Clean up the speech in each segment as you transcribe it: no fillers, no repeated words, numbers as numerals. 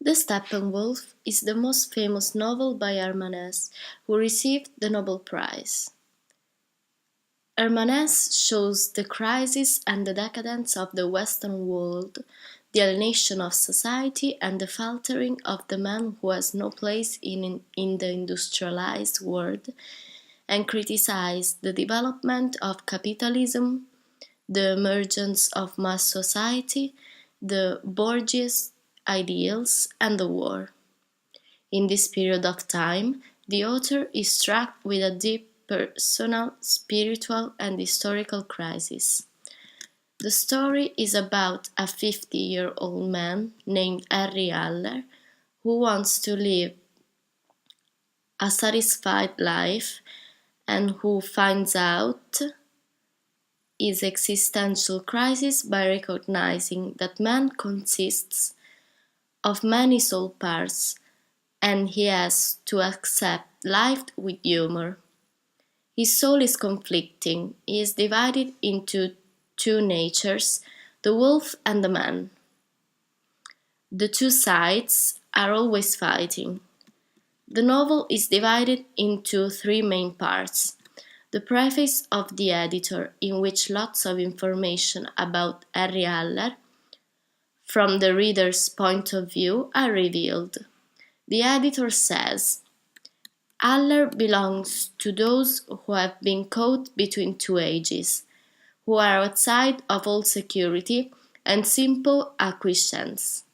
The Steppenwolf is the most famous novel by Hermanès, who received the Nobel Prize. Hermanès shows the crisis and the decadence of the Western world, the alienation of society, and the faltering of the man who has no place in the industrialized world, and criticizes the development of capitalism, the emergence of mass society, the bourgeois ideals, and the war. In this period of time, the author is struck with a deep personal, spiritual, and historical crisis. The story is about a 50-year-old man named Harry Haller who wants to live a satisfied life and who finds out his existential crisis by recognizing that man consists of many soul parts and he has to accept life with humor. His soul is conflicting, he is divided into two natures, the wolf and the man. The two sides are always fighting. The novel is divided into three main parts. The preface of the editor, in which lots of information about Harry Haller, from the reader's point of view, are revealed. The editor says, Haller belongs to those who have been caught between two ages, who are outside of all security and simple acquiescence.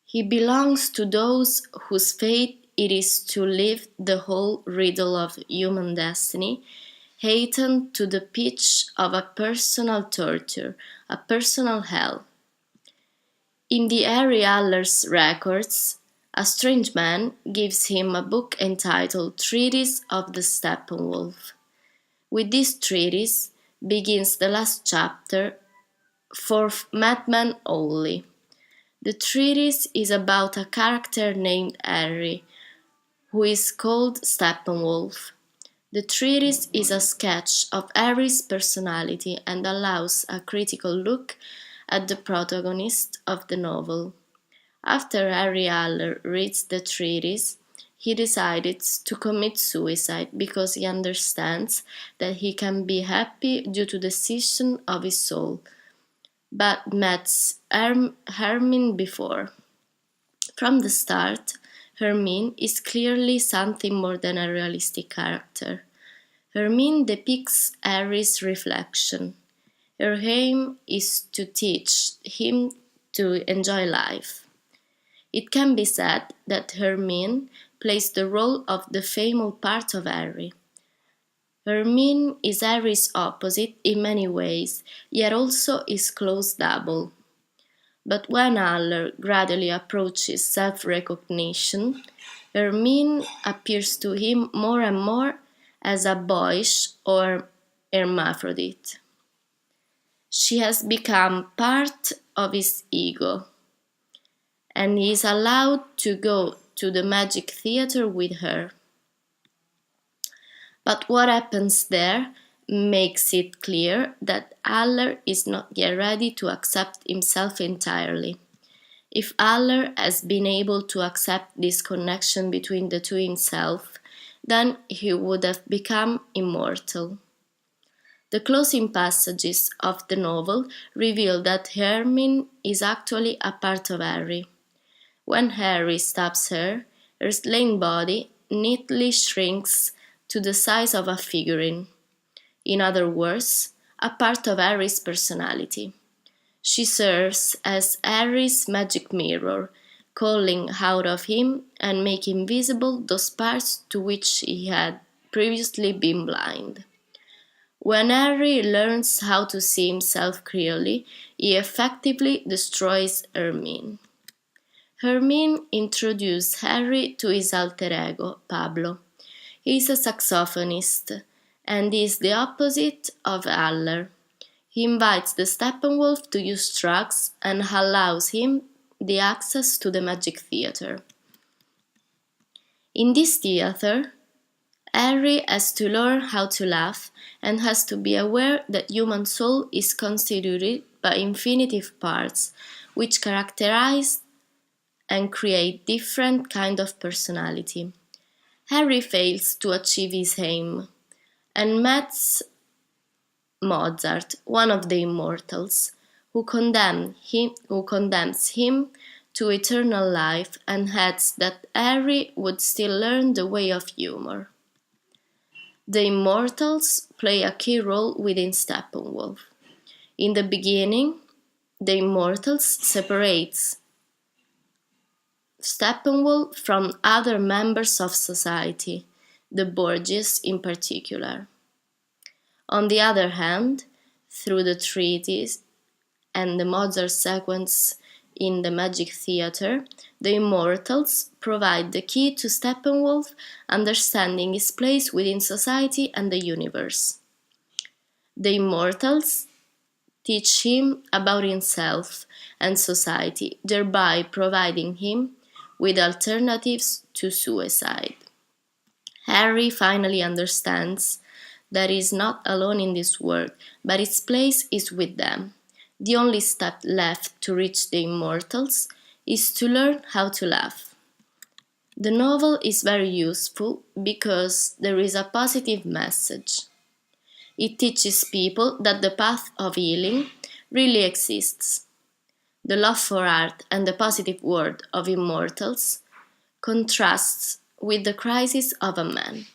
He belongs to those whose fate it is to live the whole riddle of human destiny, heightened to the pitch of a personal torture, a personal hell. In the Harry Haller's records, a strange man gives him a book entitled Treatise of the Steppenwolf. With this treatise begins the last chapter, for madmen only. The treatise is about a character named Harry, who is called Steppenwolf. The treatise is a sketch of Harry's personality and allows a critical look at the protagonist of the novel. After Harry Haller reads the treatise, he decided to commit suicide because he understands that he can be happy due to the scission of his soul, but met Hermine before. From the start, Hermine is clearly something more than a realistic character. Hermine depicts Harry's reflection. Her aim is to teach him to enjoy life. It can be said that Hermine plays the role of the female part of Harry. Hermine is Harry's opposite in many ways, yet also his close double. But when Haller gradually approaches self-recognition, Hermine appears to him more and more as a boyish or hermaphrodite. She has become part of his ego, and he is allowed to go to the magic theater with her. But what happens there makes it clear that Haller is not yet ready to accept himself entirely. If Haller has been able to accept this connection between the two himself, then he would have become immortal. The closing passages of the novel reveal that Hermine is actually a part of Harry. When Harry stabs her, her slain body neatly shrinks to the size of a figurine. In other words, a part of Harry's personality. She serves as Harry's magic mirror, calling out of him and making visible those parts to which he had previously been blind. When Harry learns how to see himself clearly, he effectively destroys Hermine. Hermine introduces Harry to his alter ego, Pablo. He is a saxophonist and is the opposite of Haller. He invites the Steppenwolf to use drugs and allows him the access to the magic theater. In this theater, Harry has to learn how to laugh and has to be aware that human soul is constituted by infinitive parts, which characterize and create different kind of personality. Harry fails to achieve his aim and meets Mozart, one of the immortals, who condemns him to eternal life and adds that Harry would still learn the way of humor. The immortals play a key role within Steppenwolf. In the beginning, the immortals separates Steppenwolf from other members of society, the Borgias in particular. On the other hand, through the treatise and the Mozart sequence in the Magic Theatre, the immortals provide the key to Steppenwolf understanding his place within society and the universe. The immortals teach him about himself and society, thereby providing him with alternatives to suicide. Harry finally understands that he is not alone in this world, but his place is with them. The only step left to reach the immortals is to learn how to laugh. The novel is very useful because there is a positive message. It teaches people that the path of healing really exists. The love for art and the positive world of immortals contrasts with the crisis of a man.